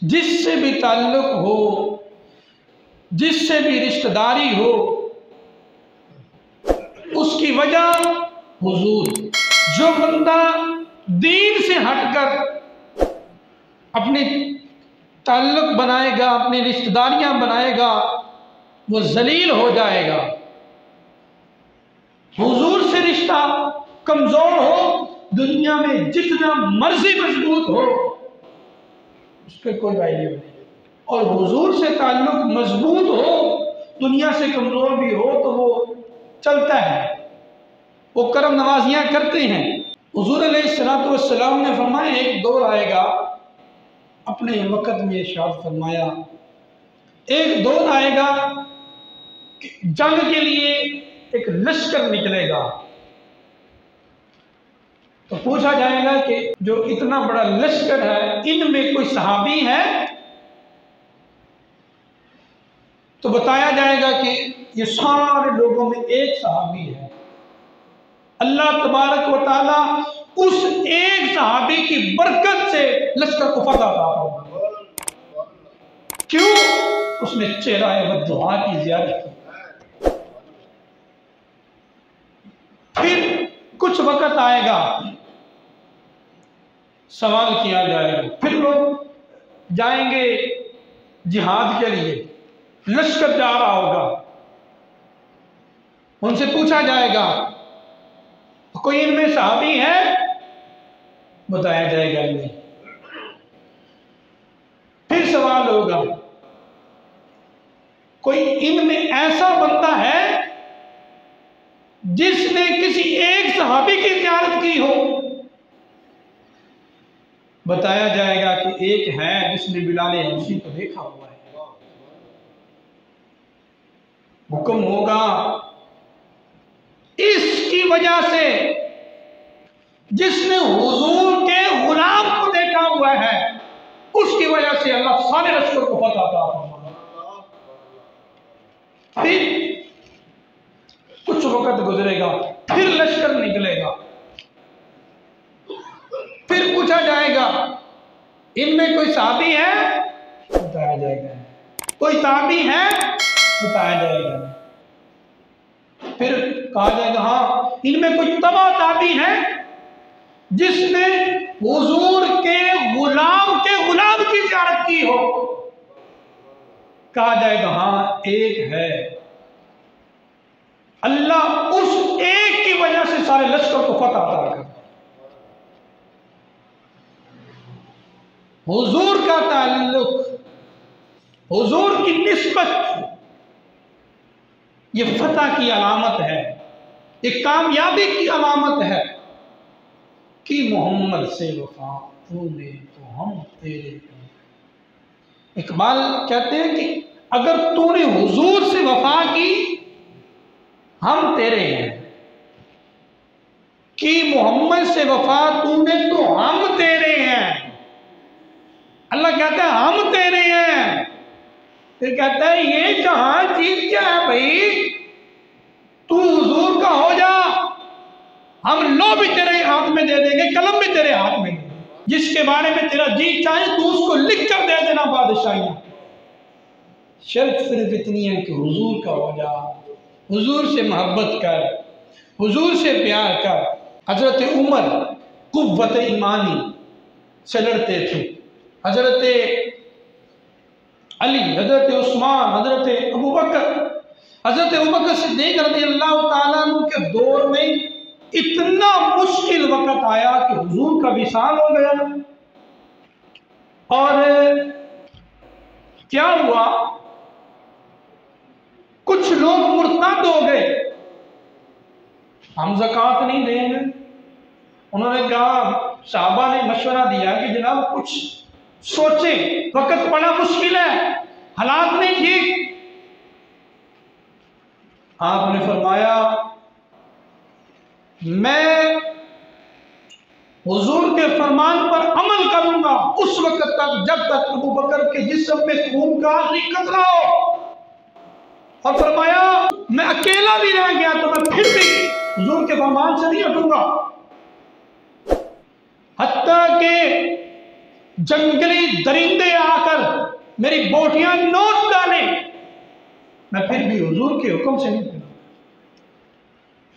जिससे भी ताल्लुक हो, जिससे भी रिश्तेदारी हो, उसकी वजह हुजूर। जो बंदा दीन से हटकर अपने ताल्लुक बनाएगा, अपनी रिश्तेदारियां बनाएगा, वो जलील हो जाएगा। हुजूर से रिश्ता कमजोर हो, दुनिया में जितना मर्जी मजबूत हो, उसके कोई वैल्यू नहीं। और हुजूर से ताल्लुक मजबूत हो, दुनिया से कमजोर भी हो, तो वो चलता है, वो करम नवाजियां करते हैं। हुजूर अलैहिस्सलातु वस्सलाम ने फरमाया, एक दौर आएगा, अपने वक़्त में इरशाद फरमाया, एक दौर आएगा जंग के लिए एक लश्कर निकलेगा। तो पूछा जाएगा कि जो इतना बड़ा लश्कर है, इनमें कोई सहाबी है? तो बताया जाएगा कि ये सारे लोगों में एक सहाबी है। अल्लाह तबारक व तआला उस एक सहाबी की बरकत से लश्कर को फतह अता फरमाएगा। क्यों? उसने चेहरा दुआ की ज़ियारत की। फिर कुछ वक्त आएगा, सवाल किया जाएगा, फिर लोग जाएंगे जिहाद के लिए, लश्कर जा रहा होगा, उनसे पूछा जाएगा कोई इनमें सहाबी है? बताया जाएगा नहीं। फिर सवाल होगा कोई इनमें ऐसा बंदा है जिसने किसी एक सहाबी की ज़ियारत की हो? बताया जाएगा कि एक है जिसने बिलाल हबशी को देखा हुआ है। हुक्म होगा इसकी वजह से जिसने हुजूर के गुलाम को देखा हुआ है, उसकी वजह से अल्लाह सारे लश्कर को फतह अता फरमाएगा। फिर कुछ वक्त गुजरेगा, फिर लश्कर निकलेगा, फिर पूछा जाएगा इनमें कोई साहबी है? बताया जाएगा। कोई ताबी है? बताया जाएगा। फिर कहा जाएगा हाँ, इनमें कोई तबा ताबी है जिसने हुजूर के गुलाम की ज़ियारत की हो? कहा जाएगा हाँ, एक है। अल्लाह उस एक की वजह से सारे लश्कर को फतह अता कर। हुजूर का ताल्लुक, हुजूर की निस्बत, ये फतह की अलामत है, ये कामयाबी की अलामत है कि मोहम्मद से वफा तूने तो हम तेरे थे। इकबाल कहते हैं कि अगर तूने हुजूर से वफा की, हम तेरे हैं। कि मोहम्मद से वफा तूने तो हम तेरे हैं। अल्लाह कहता है हम तेरे हैं। फिर कहता है ये जहां चीज क्या है भाई, तू हुजूर का हो जा, हम लो भी तेरे हाथ में दे देंगे, कलम भी तेरे हाथ में, जिसके बारे में तेरा जी चाहे तू उसको लिख कर दे देना बादशाहियां। शर्त सिर्फ इतनी है कि हुजूर का हो जा, हुजूर से मोहब्बत कर, हुजूर से प्यार कर। हजरत उमर कुव्वत ईमानी से लड़ते थे, हजरत अली, हजरत उस्मान, हजरत अबू बकर सिद्दीक रज़ी अल्लाह ताला अन्हु के दौर में इतना मुश्किल वक्त आया कि हुजूर का विसाल हो गया। और क्या हुआ, कुछ लोग मुर्तद हो गए, हम ज़कात नहीं देंगे। उन्होंने कहा, साहबा ने मशवरा दिया कि जनाब कुछ सोचे, वक्त बड़ा मुश्किल है, हालात नहीं ठीक। आपने फरमाया मैं हुजूर के फरमान पर अमल करूंगा उस वक्त तक जब तक अबू बकर के जिस्म में खून का आखिरी कतरा हो। और फरमाया मैं अकेला भी रह गया तो मैं फिर भी हुजूर के फरमान से नहीं हटूंगा, हत्ता के जंगली दरिंदे आकर मेरी बोटियां नोच डाले, मैं फिर भी हुजूर के हुक्म से नहीं फिरूंगा।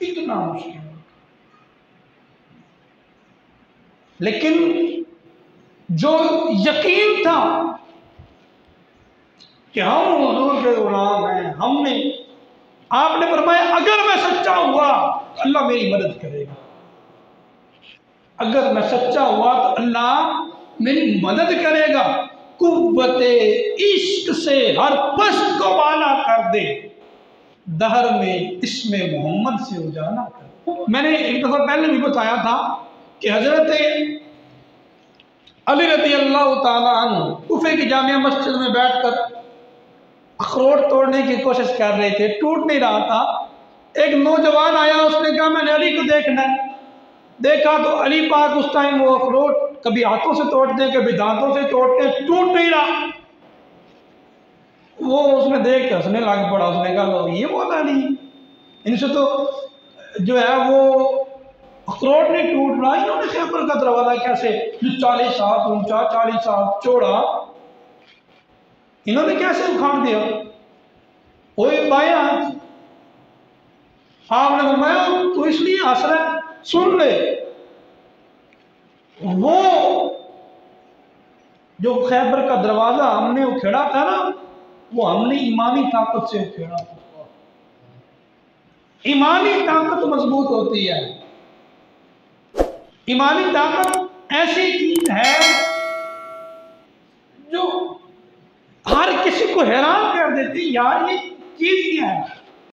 इतना मुश्किल। लेकिन जो यकीन था कि हम हुजूर के गुलाम हैं, हमने, आपने फरमाया अगर मैं सच्चा हुआ तो अल्लाह मेरी मदद करेगा, अगर मैं सच्चा हुआ तो अल्लाह मेरी मदद करेगा। कुव्वते इश्क से हर पश्त को बाला कर दे, दहर में इसमें मोहम्मद से उजाला कर। मैंने एक दफा पहले भी बताया था कि हजरत अली रज़ी अल्लाह ताला अन्हु कूफे की जामिया मस्जिद में बैठकर अखरोट तोड़ने की कोशिश कर रहे थे, टूट नहीं रहा था। एक नौजवान आया, उसने कहा मैंने अली को देखना है। देखा तो अली पाक उस टाइम वो अखरोट कभी हाथों से तोड़ते हैं, कभी दांतों से तोड़ते हैं, टूट नहीं रहा। वो उसने देख के हंसने लग पड़ा। उसने कहा लो ये बोला नहीं, इनसे तो जो है वो अखरोट नहीं टूट रहा, इन्होंने खैबर का दरवाजा कैसे जो 40 हाथ ऊंचा 40 हाथ चौड़ा, इन्होंने कैसे उखाड़ दिया? वही बाया आपने फरमाया तू इसलिए हंस रहा है, सुन ले, वो जो खैबर का दरवाजा हमने उखेड़ा था ना, वो हमने ईमानी ताकत से उखेड़ा था। ईमानी ताकत मजबूत होती है। ईमानी ताकत ऐसी चीज है जो हर किसी को हैरान कर देती, यार ये चीज क्या है।